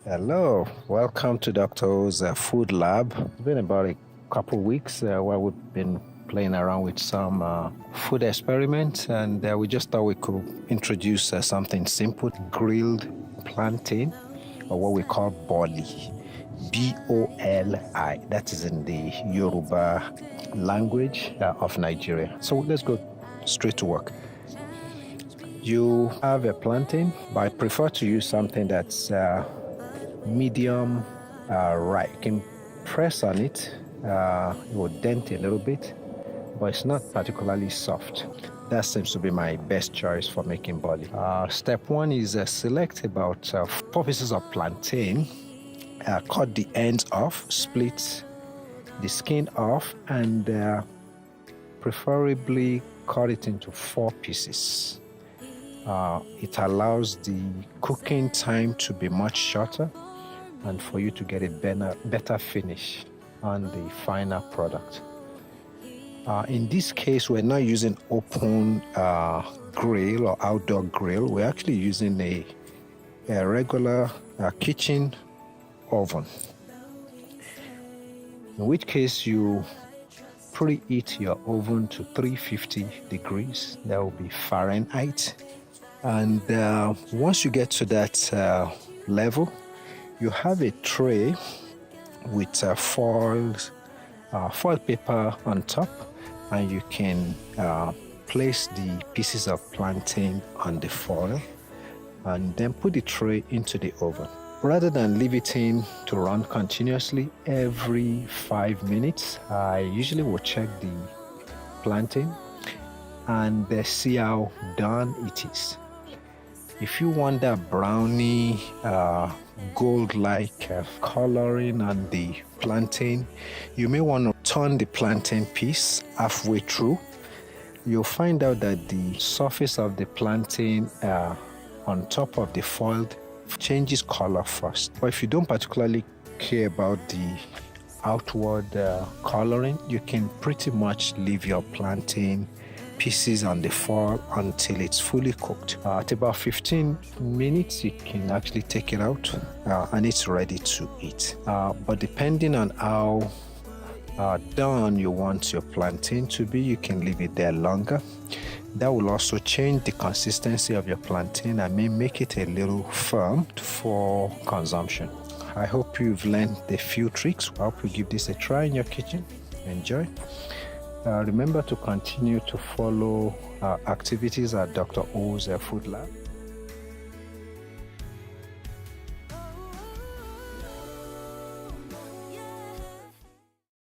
Hello, welcome to Dr. O's Food Lab. It's been about a couple weeks where we've been playing around with some food experiments, and we just thought we could introduce something simple, grilled plantain, or what we call Boli. Boli. That is in the Yoruba language of Nigeria. So let's go straight to work. You have a plantain, but I prefer to use something that's medium right. You can press on it, it will dent a little bit, but it's not particularly soft. That seems to be my best choice for making boli. Step one is select about 4 pieces of plantain, cut the ends off, split the skin off, and preferably cut it into 4 pieces. It allows the cooking time to be much shorter and for you to get a better finish on the final product. In this case, we're not using open grill or outdoor grill. We're actually using a regular kitchen oven, in which case you preheat your oven to 350 degrees. That will be Fahrenheit. And once you get to that level, you have a tray with foil paper on top, and you can place the pieces of plantain on the foil and then put the tray into the oven. Rather than leave it in to run continuously every 5 minutes, I usually will check the plantain and see how done it is. If you want that brownie, gold-like coloring on the plantain, you may want to turn the plantain piece halfway through. You'll find out that the surface of the plantain on top of the foil changes color first. But if you don't particularly care about the outward coloring, you can pretty much leave your plantain pieces on the foil until it's fully cooked. At about 15 minutes, you can actually take it out and it's ready to eat. But depending on how done you want your plantain to be, you can leave it there longer. That will also change the consistency of your plantain and may make it a little firm for consumption. I hope you've learned a few tricks. I hope you give this a try in your kitchen. Enjoy. Remember to continue to follow our activities at Dr. O's Food Lab.